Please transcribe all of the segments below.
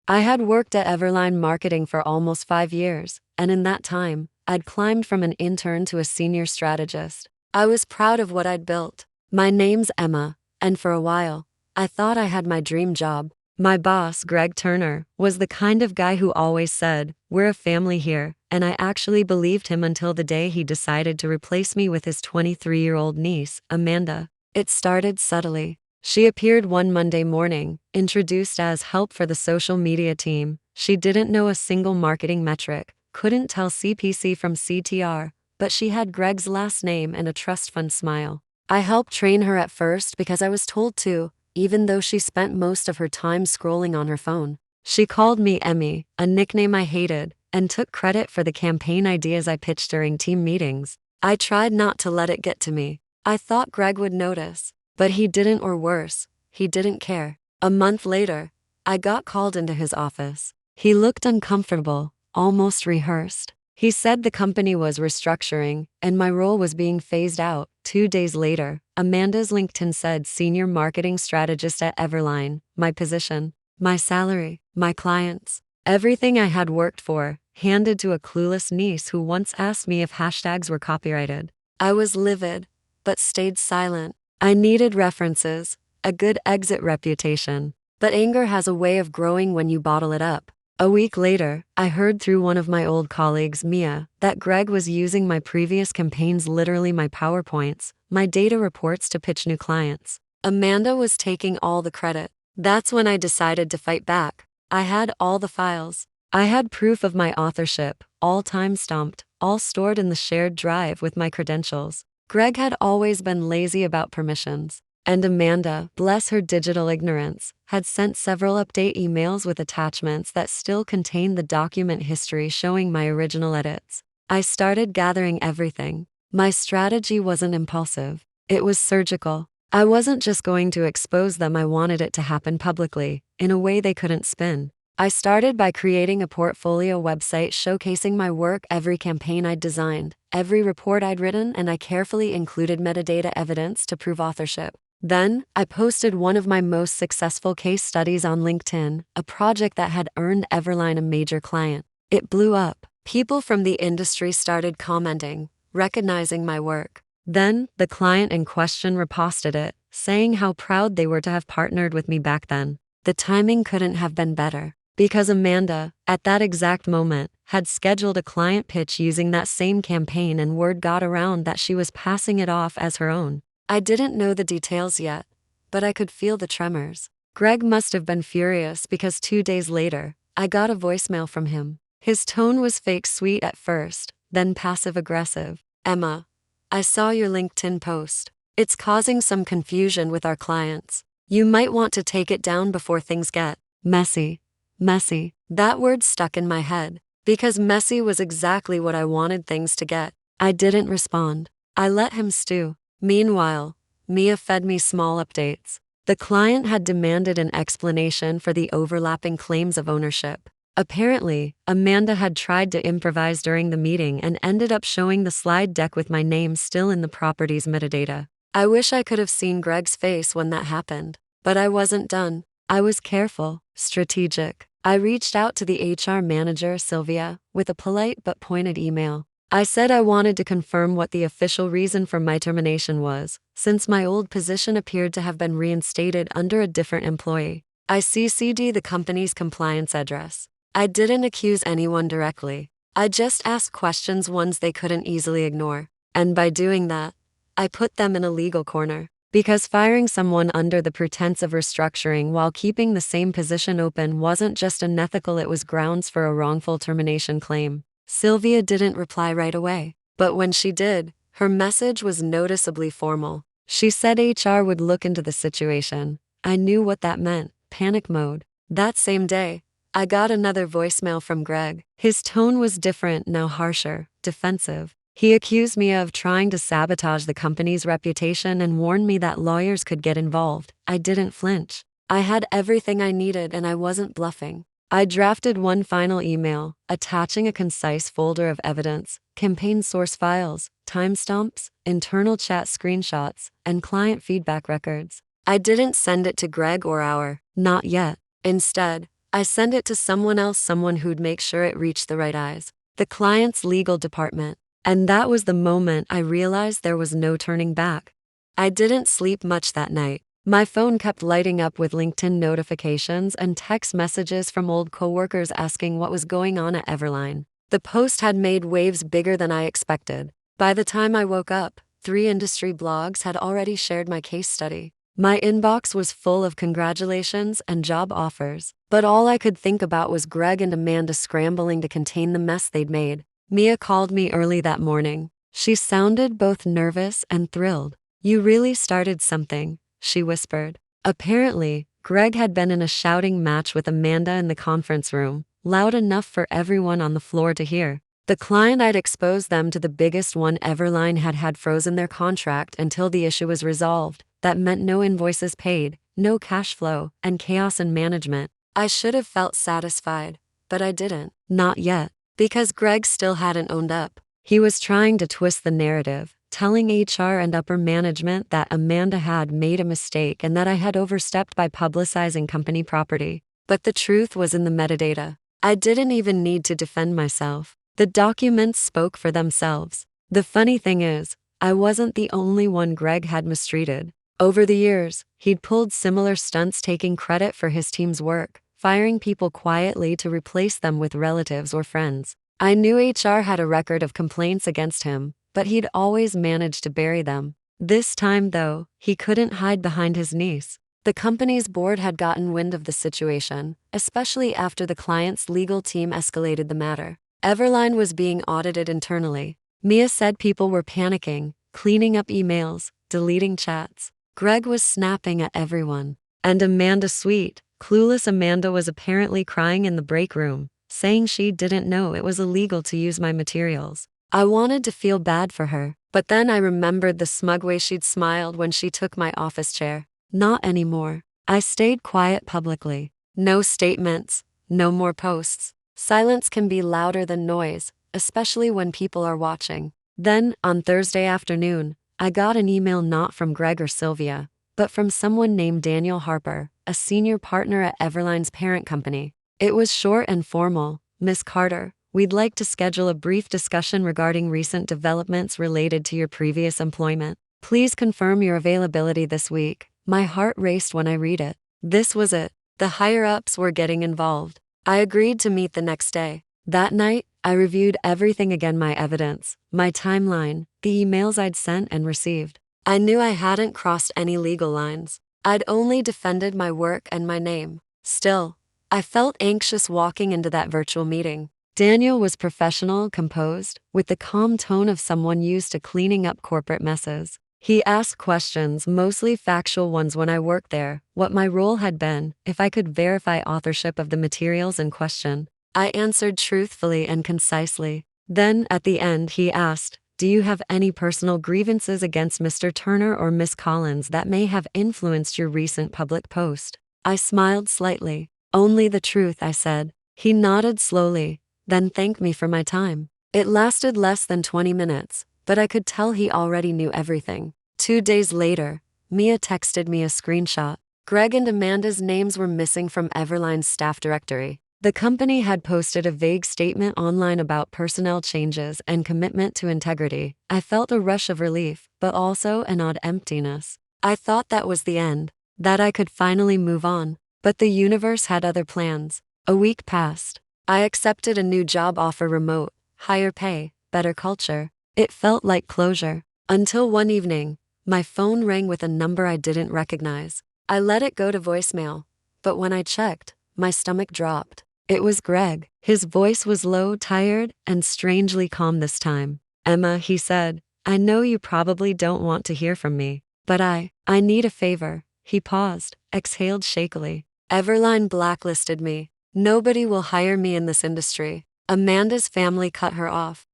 I had worked at Everline Marketing for almost 5 years, and in that time, I'd climbed from an intern to a senior strategist. I was proud of what I'd built. My name's Emma, and for a while, I thought I had my dream job. My boss, Greg Turner, was the kind of guy who always said, "We're a family here," and I actually believed him until the day he decided to replace me with his 23-year-old niece, Amanda. It started subtly. She appeared one Monday morning, introduced as help for the social media team. She didn't know a single marketing metric, couldn't tell CPC from CTR, but she had Greg's last name and a trust fund smile. I helped train her at first because I was told to, even though she spent most of her time scrolling on her phone. She called me Emmy, a nickname I hated, and took credit for the campaign ideas I pitched during team meetings. I tried not to let it get to me. I thought Greg would notice, but he didn't, or worse, he didn't care. A month later, I got called into his office. He looked uncomfortable, almost rehearsed. He said the company was restructuring, and my role was being phased out. 2 days later, Amanda's LinkedIn said Senior Marketing Strategist at Everline, my position, my salary, my clients, everything I had worked for, handed to a clueless niece who once asked me if hashtags were copyrighted. I was livid, but stayed silent. I needed references, a good exit reputation. But anger has a way of growing when you bottle it up. A week later, I heard through one of my old colleagues, Mia, that Greg was using my previous campaigns, literally my PowerPoints, my data reports, to pitch new clients. Amanda was taking all the credit. That's when I decided to fight back. I had all the files. I had proof of my authorship, all time-stamped, all stored in the shared drive with my credentials. Greg had always been lazy about permissions. And Amanda, bless her digital ignorance, had sent several update emails with attachments that still contained the document history showing my original edits. I started gathering everything. My strategy wasn't impulsive. It was surgical. I wasn't just going to expose them, I wanted it to happen publicly, in a way they couldn't spin. I started by creating a portfolio website showcasing my work, every campaign I'd designed, every report I'd written, and I carefully included metadata evidence to prove authorship. Then, I posted one of my most successful case studies on LinkedIn, a project that had earned Everline a major client. It blew up. People from the industry started commenting, recognizing my work. Then, the client in question reposted it, saying how proud they were to have partnered with me back then. The timing couldn't have been better, because Amanda, at that exact moment, had scheduled a client pitch using that same campaign, and word got around that she was passing it off as her own. I didn't know the details yet, but I could feel the tremors. Greg must have been furious because 2 days later, I got a voicemail from him. His tone was fake sweet at first, then passive-aggressive. "Emma, I saw your LinkedIn post. It's causing some confusion with our clients. You might want to take it down before things get messy." Messy. That word stuck in my head, because messy was exactly what I wanted things to get. I didn't respond. I let him stew. Meanwhile, Mia fed me small updates. The client had demanded an explanation for the overlapping claims of ownership. Apparently, Amanda had tried to improvise during the meeting and ended up showing the slide deck with my name still in the property's metadata. I wish I could have seen Greg's face when that happened, but I wasn't done. I was careful, strategic. I reached out to the HR manager, Sylvia, with a polite but pointed email. I said I wanted to confirm what the official reason for my termination was, since my old position appeared to have been reinstated under a different employee. I CC'd the company's compliance address. I didn't accuse anyone directly. I just asked questions, ones they couldn't easily ignore. And by doing that, I put them in a legal corner. Because firing someone under the pretense of restructuring while keeping the same position open wasn't just unethical, it was grounds for a wrongful termination claim. Sylvia didn't reply right away, but when she did, her message was noticeably formal. She said HR would look into the situation. I knew what that meant, panic mode. That same day, I got another voicemail from Greg. His tone was different, now harsher, defensive. He accused me of trying to sabotage the company's reputation and warned me that lawyers could get involved. I didn't flinch. I had everything I needed and I wasn't bluffing. I drafted one final email, attaching a concise folder of evidence, campaign source files, timestamps, internal chat screenshots, and client feedback records. I didn't send it to Greg or not yet. Instead, I sent it to someone else, someone who'd make sure it reached the right eyes. The client's legal department. And that was the moment I realized there was no turning back. I didn't sleep much that night. My phone kept lighting up with LinkedIn notifications and text messages from old coworkers asking what was going on at Everline. The post had made waves bigger than I expected. By the time I woke up, 3 industry blogs had already shared my case study. My inbox was full of congratulations and job offers, but all I could think about was Greg and Amanda scrambling to contain the mess they'd made. Mia called me early that morning. She sounded both nervous and thrilled. "You really started something," she whispered. Apparently, Greg had been in a shouting match with Amanda in the conference room, loud enough for everyone on the floor to hear. The client I'd exposed them to, the biggest one, Everline, had frozen their contract until the issue was resolved. That meant no invoices paid, no cash flow, and chaos in management. I should have felt satisfied, but I didn't. Not yet. Because Greg still hadn't owned up. He was trying to twist the narrative, telling HR and upper management that Amanda had made a mistake and that I had overstepped by publicizing company property. But the truth was in the metadata. I didn't even need to defend myself. The documents spoke for themselves. The funny thing is, I wasn't the only one Greg had mistreated. Over the years, he'd pulled similar stunts, taking credit for his team's work, firing people quietly to replace them with relatives or friends. I knew HR had a record of complaints against him, but he'd always managed to bury them. This time, though, he couldn't hide behind his niece. The company's board had gotten wind of the situation, especially after the client's legal team escalated the matter. Everline was being audited internally. Mia said people were panicking, cleaning up emails, deleting chats. Greg was snapping at everyone. And Amanda, sweet, clueless Amanda, was apparently crying in the break room, saying she didn't know it was illegal to use my materials. I wanted to feel bad for her, but then I remembered the smug way she'd smiled when she took my office chair. Not anymore. I stayed quiet publicly. No statements, no more posts. Silence can be louder than noise, especially when people are watching. Then, on Thursday afternoon, I got an email not from Greg or Sylvia, but from someone named Daniel Harper, a senior partner at Everline's parent company. It was short and formal. "Miss Carter, we'd like to schedule a brief discussion regarding recent developments related to your previous employment. Please confirm your availability this week." My heart raced when I read it. This was it. The higher-ups were getting involved. I agreed to meet the next day. That night, I reviewed everything again: my evidence, my timeline, the emails I'd sent and received. I knew I hadn't crossed any legal lines. I'd only defended my work and my name. Still, I felt anxious walking into that virtual meeting. Daniel was professional, composed, with the calm tone of someone used to cleaning up corporate messes. He asked questions, mostly factual ones: when I worked there, what my role had been, if I could verify authorship of the materials in question. I answered truthfully and concisely. Then, at the end, he asked, "Do you have any personal grievances against Mr. Turner or Miss Collins that may have influenced your recent public post?" I smiled slightly. "Only the truth," I said. He nodded slowly, then thanked me for my time. It lasted less than 20 minutes, but I could tell he already knew everything. 2 days later, Mia texted me a screenshot. Greg and Amanda's names were missing from Everline's staff directory. The company had posted a vague statement online about personnel changes and commitment to integrity. I felt a rush of relief, but also an odd emptiness. I thought that was the end, that I could finally move on. But the universe had other plans. A week passed. I accepted a new job offer: remote, higher pay, better culture. It felt like closure. Until one evening, my phone rang with a number I didn't recognize. I let it go to voicemail, but when I checked, my stomach dropped. It was Greg. His voice was low, tired, and strangely calm this time. "Emma," he said, "I know you probably don't want to hear from me, but I need a favor." He paused, exhaled shakily. "Everline blacklisted me. Nobody will hire me in this industry. Amanda's family cut her off.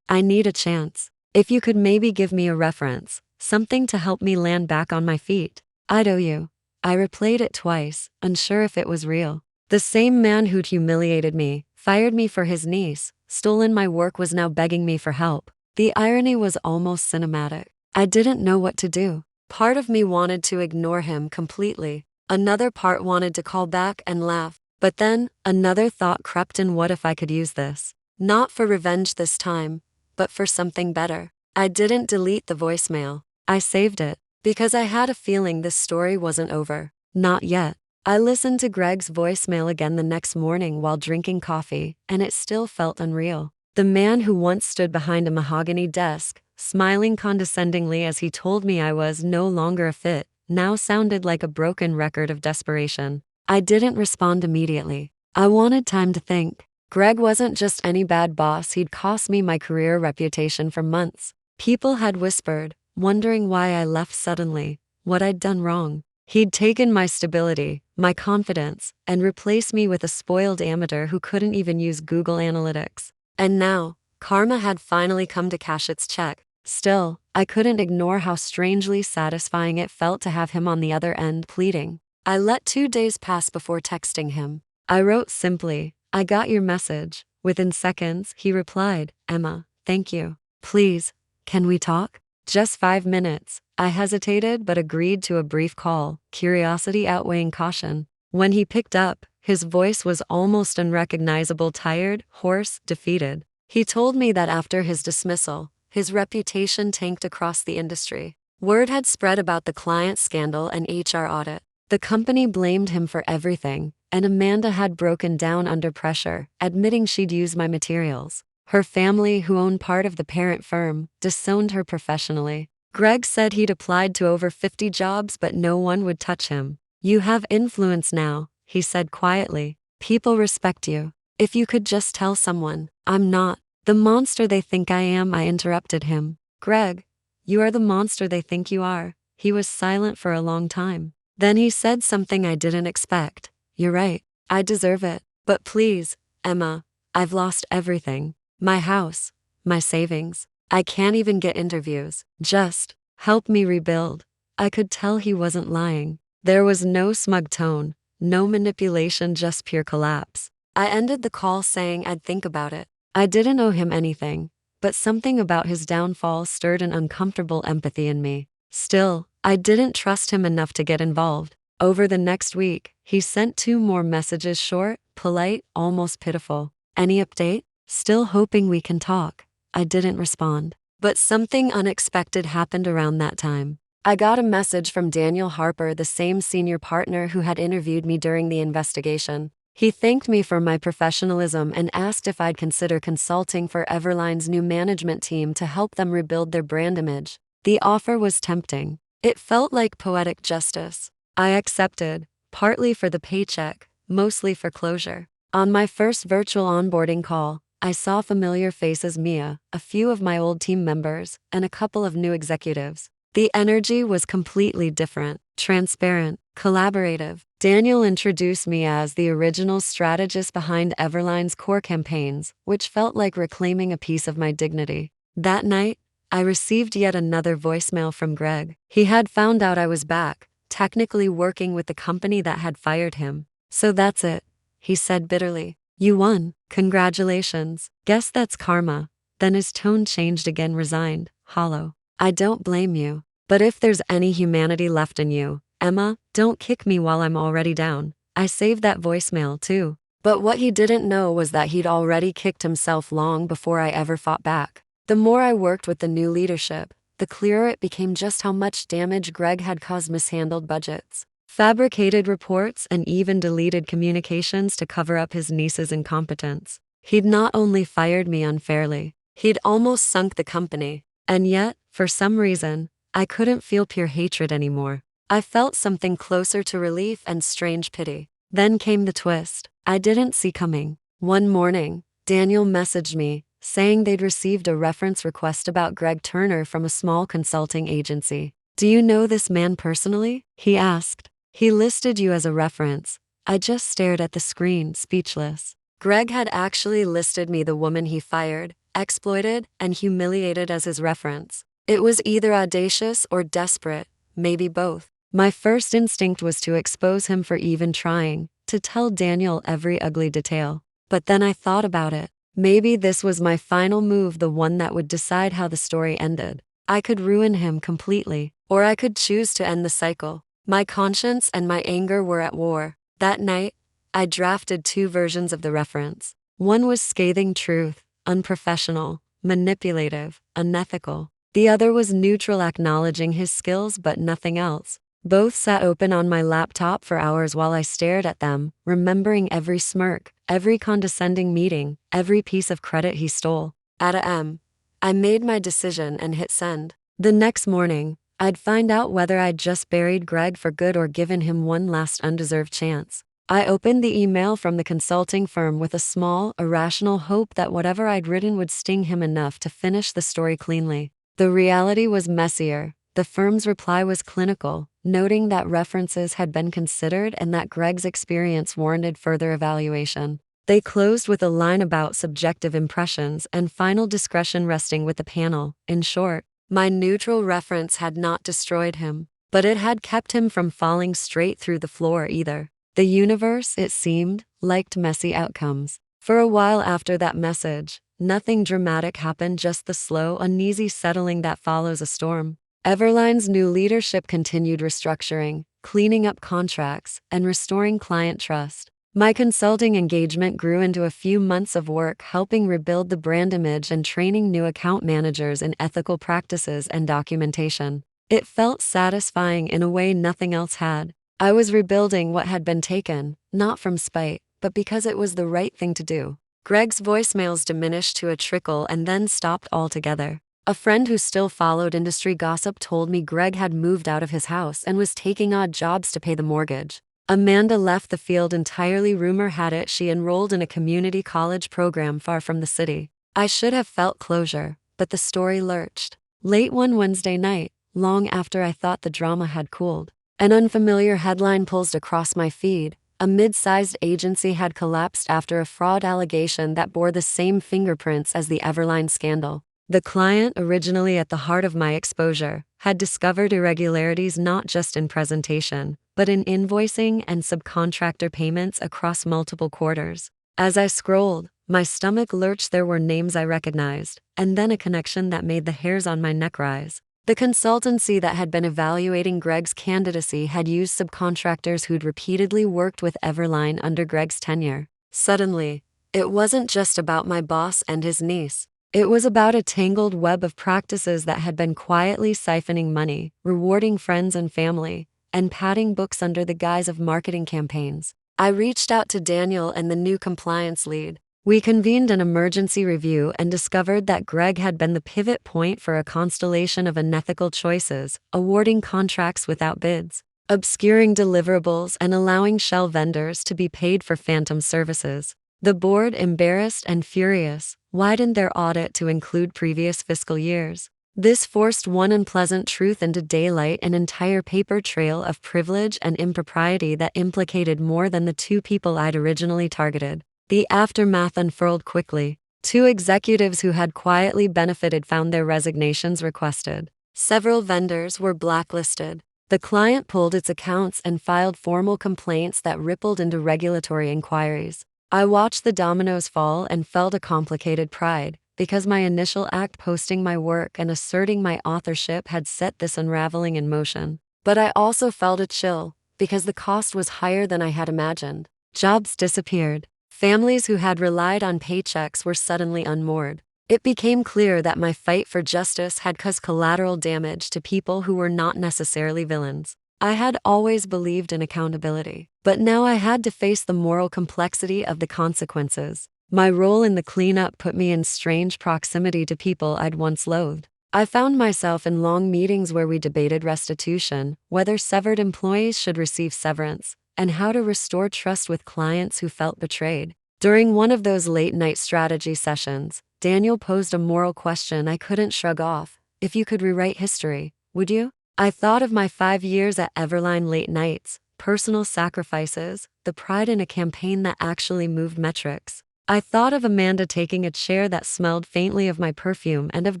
I need a chance. If you could maybe give me a reference, something to help me land back on my feet. I'd owe you." I replayed it twice, unsure if it was real. The same man who'd humiliated me, fired me for his niece, stolen my work, was now begging me for help. The irony was almost cinematic. I didn't know what to do. Part of me wanted to ignore him completely. Another part wanted to call back and laugh. But then, another thought crept in: what if I could use this? Not for revenge this time, but for something better. I didn't delete the voicemail. I saved it, because I had a feeling this story wasn't over. Not yet. I listened to Greg's voicemail again the next morning while drinking coffee, and it still felt unreal. The man who once stood behind a mahogany desk, smiling condescendingly as he told me I was no longer a fit, now sounded like a broken record of desperation. I didn't respond immediately. I wanted time to think. Greg wasn't just any bad boss, he'd cost me my career reputation for months. People had whispered, wondering why I left suddenly, what I'd done wrong. He'd taken my stability, my confidence, and replaced me with a spoiled amateur who couldn't even use Google Analytics. And now, karma had finally come to cash its check. Still, I couldn't ignore how strangely satisfying it felt to have him on the other end pleading. I let 2 days pass before texting him. I wrote simply, "I got your message." Within seconds, he replied, "Emma, thank you. Please, can we talk?" Just 5 minutes. I hesitated but agreed to a brief call, curiosity outweighing caution. When he picked up, his voice was almost unrecognizable, tired, hoarse, defeated. He told me that after his dismissal, his reputation tanked across the industry. Word had spread about the client scandal and HR audit. The company blamed him for everything, and Amanda had broken down under pressure, admitting she'd used my materials. Her family, who owned part of the parent firm, disowned her professionally. Greg said he'd applied to over 50 jobs but no one would touch him. "You have influence now," he said quietly. "People respect you. If you could just tell someone, I'm not the monster they think I am." I interrupted him. "Greg, you are the monster they think you are." He was silent for a long time. Then he said something I didn't expect. "You're right. I deserve it. But please, Emma, I've lost everything. My house, my savings. I can't even get interviews. Just help me rebuild." I could tell he wasn't lying. There was no smug tone, no manipulation, just pure collapse. I ended the call saying I'd think about it. I didn't owe him anything, but something about his downfall stirred an uncomfortable empathy in me. Still, I didn't trust him enough to get involved. Over the next week, he sent 2 more messages, short, polite, almost pitiful. "Any update? Still hoping we can talk." I didn't respond. But something unexpected happened around that time. I got a message from Daniel Harper, the same senior partner who had interviewed me during the investigation. He thanked me for my professionalism and asked if I'd consider consulting for Everline's new management team to help them rebuild their brand image. The offer was tempting. It felt like poetic justice. I accepted, partly for the paycheck, mostly for closure. On my first virtual onboarding call, I saw familiar faces: Mia, a few of my old team members, and a couple of new executives. The energy was completely different, transparent, collaborative. Daniel introduced me as the original strategist behind Everline's core campaigns, which felt like reclaiming a piece of my dignity. That night, I received yet another voicemail from Greg. He had found out I was back, technically working with the company that had fired him. "So that's it," he said bitterly. "You won. Congratulations. Guess that's karma." Then his tone changed again, resigned, hollow. "I don't blame you. But if there's any humanity left in you, Emma, don't kick me while I'm already down." I saved that voicemail too. But what he didn't know was that he'd already kicked himself long before I ever fought back. The more I worked with the new leadership, the clearer it became just how much damage Greg had caused: mishandled budgets, fabricated reports, and even deleted communications to cover up his niece's incompetence. He'd not only fired me unfairly, he'd almost sunk the company. And yet, for some reason, I couldn't feel pure hatred anymore. I felt something closer to relief and strange pity. Then came the twist I didn't see coming. One morning, Daniel messaged me, saying they'd received a reference request about Greg Turner from a small consulting agency. "Do you know this man personally?" he asked. "He listed you as a reference." I just stared at the screen, speechless. Greg had actually listed me, the woman he fired, exploited, and humiliated, as his reference. It was either audacious or desperate, maybe both. My first instinct was to expose him for even trying, to tell Daniel every ugly detail. But then I thought about it. Maybe this was my final move, the one that would decide how the story ended. I could ruin him completely, or I could choose to end the cycle. My conscience and my anger were at war. That night, I drafted two versions of the reference. One was scathing truth, unprofessional, manipulative, unethical. The other was neutral, acknowledging his skills but nothing else. Both sat open on my laptop for hours while I stared at them, remembering every smirk, every condescending meeting, every piece of credit he stole. At a.m., I made my decision and hit send. The next morning, I'd find out whether I'd just buried Greg for good or given him one last undeserved chance. I opened the email from the consulting firm with a small, irrational hope that whatever I'd written would sting him enough to finish the story cleanly. The reality was messier. The firm's reply was clinical, noting that references had been considered and that Greg's experience warranted further evaluation. They closed with a line about subjective impressions and final discretion resting with the panel. In short, my neutral reference had not destroyed him, but it had kept him from falling straight through the floor either. The universe, it seemed, liked messy outcomes. For a while after that message, nothing dramatic happened, just the slow, uneasy settling that follows a storm. Everline's new leadership continued restructuring, cleaning up contracts, and restoring client trust. My consulting engagement grew into a few months of work helping rebuild the brand image and training new account managers in ethical practices and documentation. It felt satisfying in a way nothing else had. I was rebuilding what had been taken, not from spite, but because it was the right thing to do. Greg's voicemails diminished to a trickle and then stopped altogether. A friend who still followed industry gossip told me Greg had moved out of his house and was taking odd jobs to pay the mortgage. Amanda left the field entirely. Rumor had it she enrolled in a community college program far from the city. I should have felt closure, but the story lurched. Late one Wednesday night, long after I thought the drama had cooled, an unfamiliar headline pulsed across my feed. A mid-sized agency had collapsed after a fraud allegation that bore the same fingerprints as the Everline scandal. The client, originally at the heart of my exposure, had discovered irregularities not just in presentation, but in invoicing and subcontractor payments across multiple quarters. As I scrolled, my stomach lurched. There were names I recognized, and then a connection that made the hairs on my neck rise. The consultancy that had been evaluating Greg's candidacy had used subcontractors who'd repeatedly worked with Everline under Greg's tenure. Suddenly, it wasn't just about my boss and his niece. It was about a tangled web of practices that had been quietly siphoning money, rewarding friends and family, and padding books under the guise of marketing campaigns. I reached out to Daniel and the new compliance lead. We convened an emergency review and discovered that Greg had been the pivot point for a constellation of unethical choices, awarding contracts without bids, obscuring deliverables, and allowing shell vendors to be paid for phantom services. The board, embarrassed and furious, widened their audit to include previous fiscal years. This forced one unpleasant truth into daylight: an entire paper trail of privilege and impropriety that implicated more than the two people I'd originally targeted. The aftermath unfurled quickly. Two executives who had quietly benefited found their resignations requested. Several vendors were blacklisted. The client pulled its accounts and filed formal complaints that rippled into regulatory inquiries. I watched the dominoes fall and felt a complicated pride, because my initial act, posting my work and asserting my authorship, had set this unraveling in motion. But I also felt a chill, because the cost was higher than I had imagined. Jobs disappeared. Families who had relied on paychecks were suddenly unmoored. It became clear that my fight for justice had caused collateral damage to people who were not necessarily villains. I had always believed in accountability, but now I had to face the moral complexity of the consequences. My role in the cleanup put me in strange proximity to people I'd once loathed. I found myself in long meetings where we debated restitution, whether severed employees should receive severance, and how to restore trust with clients who felt betrayed. During one of those late-night strategy sessions, Daniel posed a moral question I couldn't shrug off. If you could rewrite history, would you? I thought of my 5 years at Everline, late nights, personal sacrifices, the pride in a campaign that actually moved metrics. I thought of Amanda taking a chair that smelled faintly of my perfume and of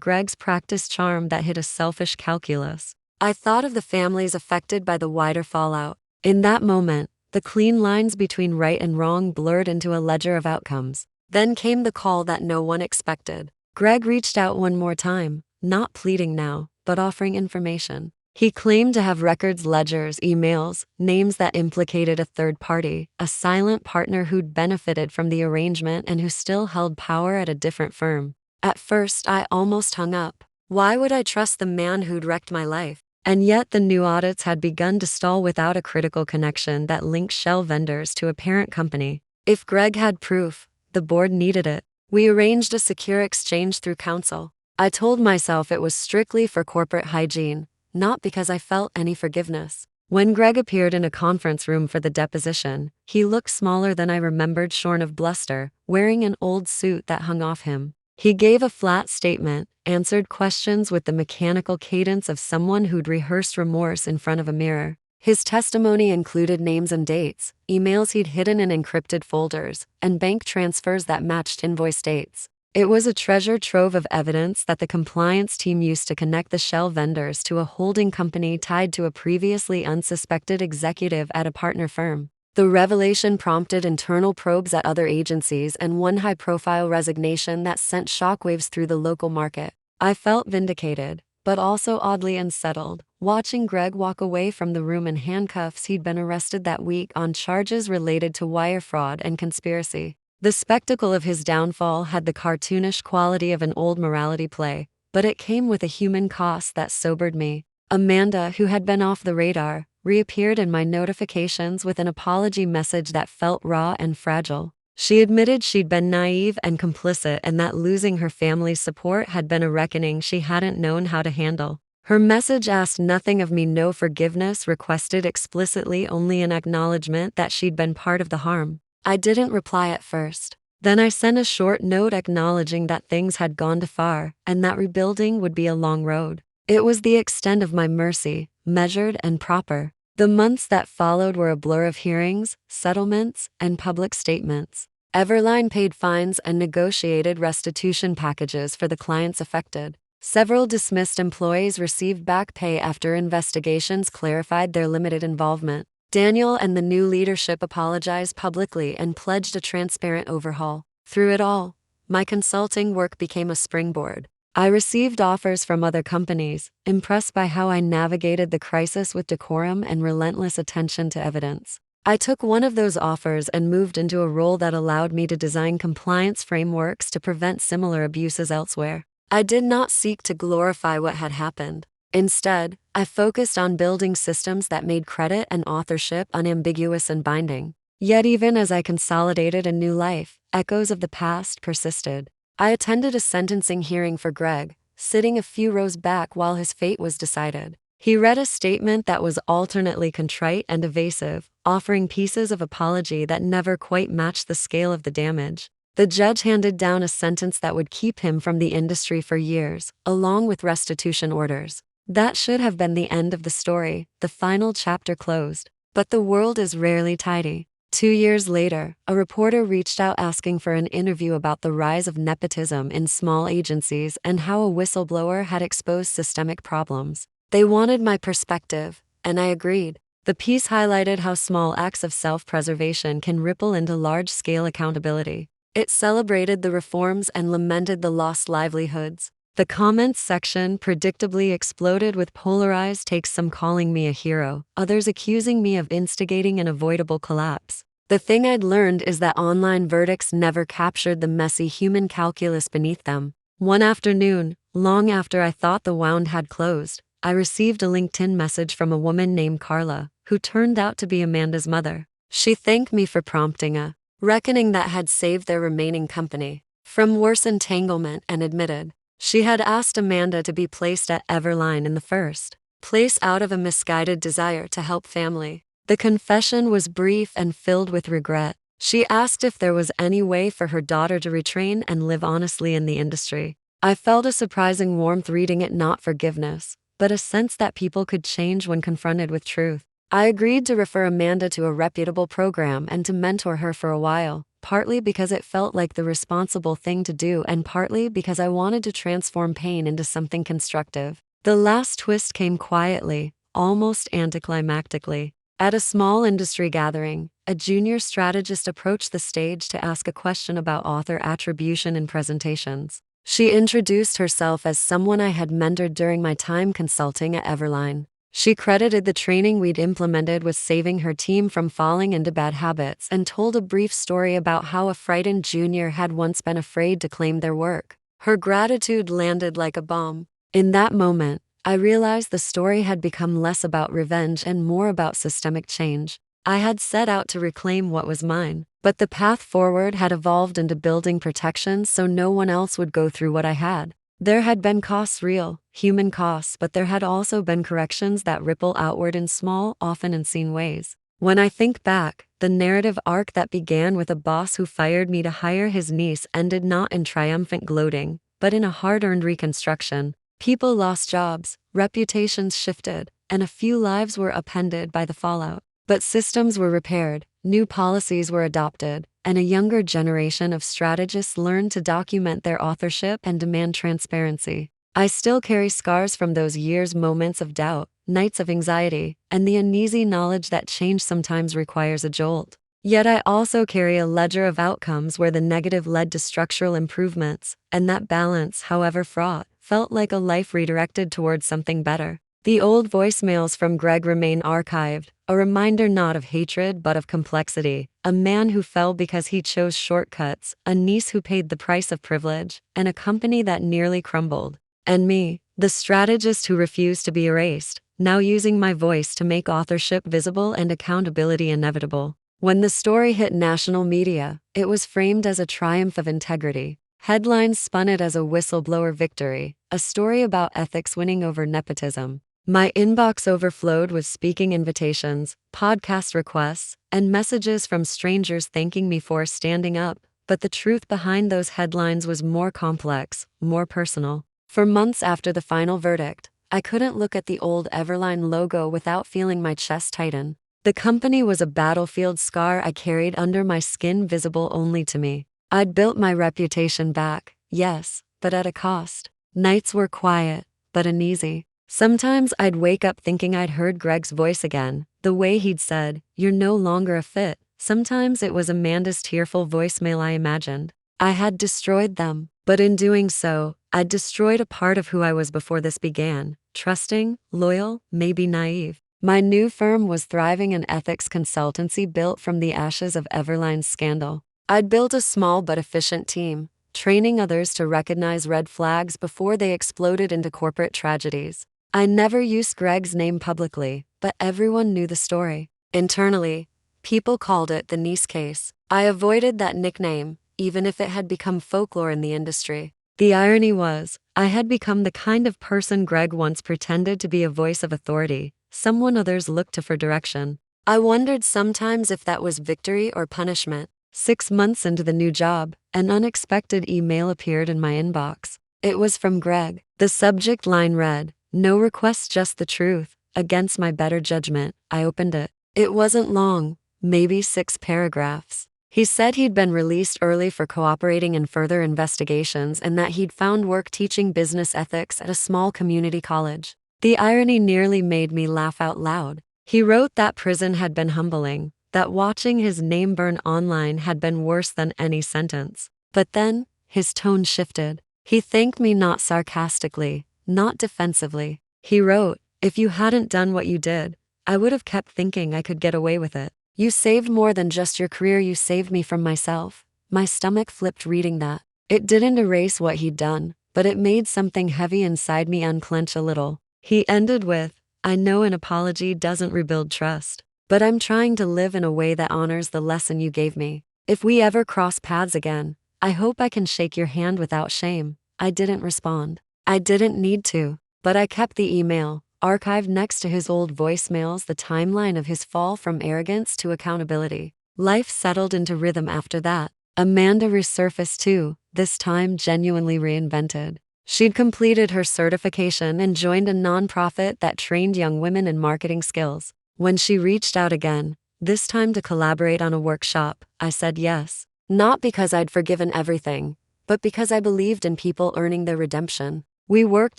Greg's practiced charm that hid a selfish calculus. I thought of the families affected by the wider fallout. In that moment, the clean lines between right and wrong blurred into a ledger of outcomes. Then came the call that no one expected. Greg reached out one more time, not pleading now, but offering information. He claimed to have records, ledgers, emails, names that implicated a third party, a silent partner who'd benefited from the arrangement and who still held power at a different firm. At first, I almost hung up. Why would I trust the man who'd wrecked my life? And yet the new audits had begun to stall without a critical connection that linked shell vendors to a parent company. If Greg had proof, the board needed it. We arranged a secure exchange through counsel. I told myself it was strictly for corporate hygiene, not because I felt any forgiveness. When Greg appeared in a conference room for the deposition, he looked smaller than I remembered, shorn of bluster, wearing an old suit that hung off him. He gave a flat statement, answered questions with the mechanical cadence of someone who'd rehearsed remorse in front of a mirror. His testimony included names and dates, emails he'd hidden in encrypted folders, and bank transfers that matched invoice dates. It was a treasure trove of evidence that the compliance team used to connect the shell vendors to a holding company tied to a previously unsuspected executive at a partner firm. The revelation prompted internal probes at other agencies and one high-profile resignation that sent shockwaves through the local market. I felt vindicated, but also oddly unsettled, watching Greg walk away from the room in handcuffs. He'd been arrested that week on charges related to wire fraud and conspiracy. The spectacle of his downfall had the cartoonish quality of an old morality play, but it came with a human cost that sobered me. Amanda, who had been off the radar, reappeared in my notifications with an apology message that felt raw and fragile. She admitted she'd been naive and complicit and that losing her family's support had been a reckoning she hadn't known how to handle. Her message asked nothing of me, no forgiveness requested explicitly, only an acknowledgement that she'd been part of the harm. I didn't reply at first. Then I sent a short note acknowledging that things had gone too far and that rebuilding would be a long road. It was the extent of my mercy, measured and proper. The months that followed were a blur of hearings, settlements, and public statements. Everline paid fines and negotiated restitution packages for the clients affected. Several dismissed employees received back pay after investigations clarified their limited involvement. Daniel and the new leadership apologized publicly and pledged a transparent overhaul. Through it all, my consulting work became a springboard. I received offers from other companies, impressed by how I navigated the crisis with decorum and relentless attention to evidence. I took one of those offers and moved into a role that allowed me to design compliance frameworks to prevent similar abuses elsewhere. I did not seek to glorify what had happened. Instead, I focused on building systems that made credit and authorship unambiguous and binding. Yet even as I consolidated a new life, echoes of the past persisted. I attended a sentencing hearing for Greg, sitting a few rows back while his fate was decided. He read a statement that was alternately contrite and evasive, offering pieces of apology that never quite matched the scale of the damage. The judge handed down a sentence that would keep him from the industry for years, along with restitution orders. That should have been the end of the story, the final chapter closed. But the world is rarely tidy. 2 years later, a reporter reached out asking for an interview about the rise of nepotism in small agencies and how a whistleblower had exposed systemic problems. They wanted my perspective, and I agreed. The piece highlighted how small acts of self-preservation can ripple into large-scale accountability. It celebrated the reforms and lamented the lost livelihoods. The comments section predictably exploded with polarized takes, some calling me a hero, others accusing me of instigating an avoidable collapse. The thing I'd learned is that online verdicts never captured the messy human calculus beneath them. One afternoon, long after I thought the wound had closed, I received a LinkedIn message from a woman named Carla, who turned out to be Amanda's mother. She thanked me for prompting a reckoning that had saved their remaining company from worse entanglement and admitted she had asked Amanda to be placed at Everline in the first place out of a misguided desire to help family. The confession was brief and filled with regret. She asked if there was any way for her daughter to retrain and live honestly in the industry. I felt a surprising warmth reading it, not forgiveness, but a sense that people could change when confronted with truth. I agreed to refer Amanda to a reputable program and to mentor her for a while, partly because it felt like the responsible thing to do and partly because I wanted to transform pain into something constructive. The last twist came quietly, almost anticlimactically. At a small industry gathering, a junior strategist approached the stage to ask a question about author attribution in presentations. She introduced herself as someone I had mentored during my time consulting at Everline. She credited the training we'd implemented with saving her team from falling into bad habits and told a brief story about how a frightened junior had once been afraid to claim their work. Her gratitude landed like a bomb. In that moment, I realized the story had become less about revenge and more about systemic change. I had set out to reclaim what was mine, but the path forward had evolved into building protections so no one else would go through what I had. There had been costs, real, human costs, but there had also been corrections that ripple outward in small, often unseen ways. When I think back, the narrative arc that began with a boss who fired me to hire his niece ended not in triumphant gloating, but in a hard-earned reconstruction. People lost jobs, reputations shifted, and a few lives were upended by the fallout. But systems were repaired, new policies were adopted, and a younger generation of strategists learned to document their authorship and demand transparency. I still carry scars from those years, moments of doubt, nights of anxiety, and the uneasy knowledge that change sometimes requires a jolt. Yet I also carry a ledger of outcomes where the negative led to structural improvements, and that balance, however fraught, felt like a life redirected towards something better. The old voicemails from Greg remain archived, a reminder not of hatred but of complexity, a man who fell because he chose shortcuts, a niece who paid the price of privilege, and a company that nearly crumbled. And me, the strategist who refused to be erased, now using my voice to make authorship visible and accountability inevitable. When the story hit national media, it was framed as a triumph of integrity. Headlines spun it as a whistleblower victory, a story about ethics winning over nepotism. My inbox overflowed with speaking invitations, podcast requests, and messages from strangers thanking me for standing up, but the truth behind those headlines was more complex, more personal. For months after the final verdict, I couldn't look at the old Everline logo without feeling my chest tighten. The company was a battlefield scar I carried under my skin, visible only to me. I'd built my reputation back, yes, but at a cost. Nights were quiet, but uneasy. Sometimes I'd wake up thinking I'd heard Greg's voice again, the way he'd said, "You're no longer a fit." Sometimes it was Amanda's tearful voicemail I imagined. I had destroyed them, but in doing so, I'd destroyed a part of who I was before this began, trusting, loyal, maybe naive. My new firm was thriving, an ethics consultancy built from the ashes of Everline's scandal. I'd built a small but efficient team, training others to recognize red flags before they exploded into corporate tragedies. I never used Greg's name publicly, but everyone knew the story. Internally, people called it the niece case. I avoided that nickname, even if it had become folklore in the industry. The irony was, I had become the kind of person Greg once pretended to be, a voice of authority, someone others looked to for direction. I wondered sometimes if that was victory or punishment. 6 months into the new job, an unexpected email appeared in my inbox. It was from Greg. The subject line read, "No request, just the truth." Against my better judgment, I opened it. It wasn't long, maybe 6 paragraphs. He said he'd been released early for cooperating in further investigations and that he'd found work teaching business ethics at a small community college. The irony nearly made me laugh out loud. He wrote that prison had been humbling, that watching his name burn online had been worse than any sentence. But then, his tone shifted. He thanked me not sarcastically, not defensively. He wrote, "If you hadn't done what you did, I would have kept thinking I could get away with it. You saved more than just your career, you saved me from myself." My stomach flipped reading that. It didn't erase what he'd done, but it made something heavy inside me unclench a little. He ended with, "I know an apology doesn't rebuild trust, but I'm trying to live in a way that honors the lesson you gave me. If we ever cross paths again, I hope I can shake your hand without shame." I didn't respond. I didn't need to, but I kept the email, archived next to his old voicemails, the timeline of his fall from arrogance to accountability. Life settled into rhythm after that. Amanda resurfaced too, this time genuinely reinvented. She'd completed her certification and joined a nonprofit that trained young women in marketing skills. When she reached out again, this time to collaborate on a workshop, I said yes. Not because I'd forgiven everything, but because I believed in people earning their redemption. We worked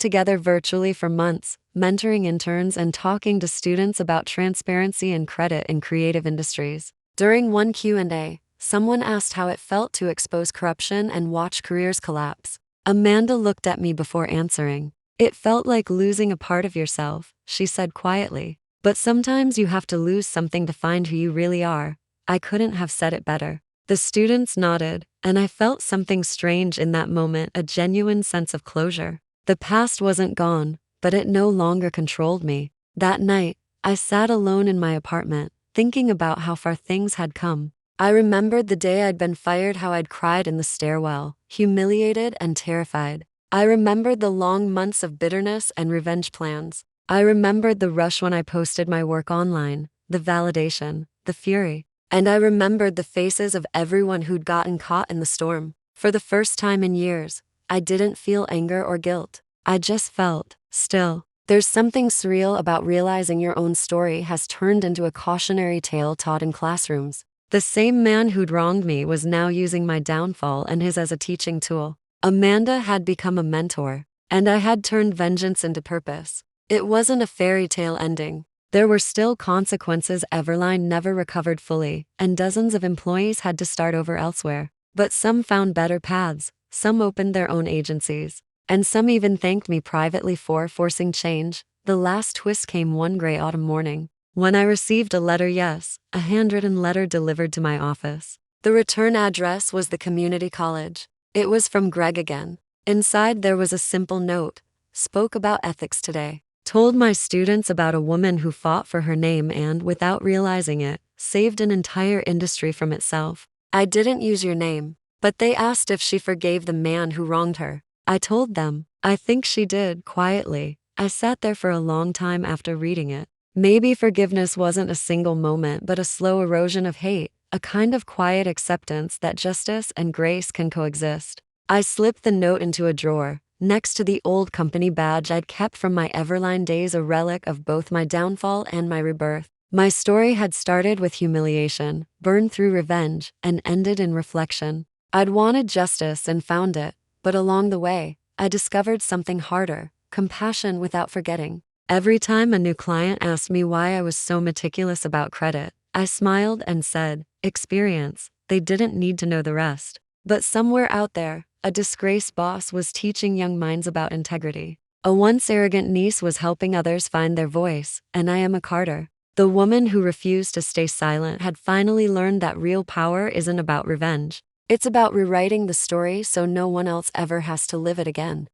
together virtually for months, mentoring interns and talking to students about transparency and credit in creative industries. During one Q&A, someone asked how it felt to expose corruption and watch careers collapse. Amanda looked at me before answering. It felt like losing a part of yourself, she said quietly. But sometimes you have to lose something to find who you really are. I couldn't have said it better. The students nodded, and I felt something strange in that moment, a genuine sense of closure. The past wasn't gone, but it no longer controlled me. That night, I sat alone in my apartment, thinking about how far things had come. I remembered the day I'd been fired, how I'd cried in the stairwell, humiliated and terrified. I remembered the long months of bitterness and revenge plans. I remembered the rush when I posted my work online, the validation, the fury. And I remembered the faces of everyone who'd gotten caught in the storm. For the first time in years, I didn't feel anger or guilt. I just felt still. There's something surreal about realizing your own story has turned into a cautionary tale taught in classrooms. The same man who'd wronged me was now using my downfall and his as a teaching tool. Amanda had become a mentor, and I had turned vengeance into purpose. It wasn't a fairy tale ending. There were still consequences. Everline never recovered fully, and dozens of employees had to start over elsewhere. But some found better paths, some opened their own agencies, and some even thanked me privately for forcing change. The last twist came one gray autumn morning, when I received a letter, yes, a handwritten letter delivered to my office. The return address was the community college. It was from Greg again. Inside there was a simple note. Spoke about ethics today. Told my students about a woman who fought for her name and, without realizing it, saved an entire industry from itself. I didn't use your name, but they asked if she forgave the man who wronged her. I told them, I think she did, quietly. I sat there for a long time after reading it. Maybe forgiveness wasn't a single moment, but a slow erosion of hate, a kind of quiet acceptance that justice and grace can coexist. I slipped the note into a drawer, next to the old company badge I'd kept from my Everline days, a relic of both my downfall and my rebirth. My story had started with humiliation, burned through revenge, and ended in reflection. I'd wanted justice and found it, but along the way, I discovered something harder: compassion without forgetting. Every time a new client asked me why I was so meticulous about credit, I smiled and said, experience. They didn't need to know the rest. But somewhere out there, a disgraced boss was teaching young minds about integrity. A once arrogant niece was helping others find their voice, and I, Emma Carter, the woman who refused to stay silent, had finally learned that real power isn't about revenge. It's about rewriting the story so no one else ever has to live it again.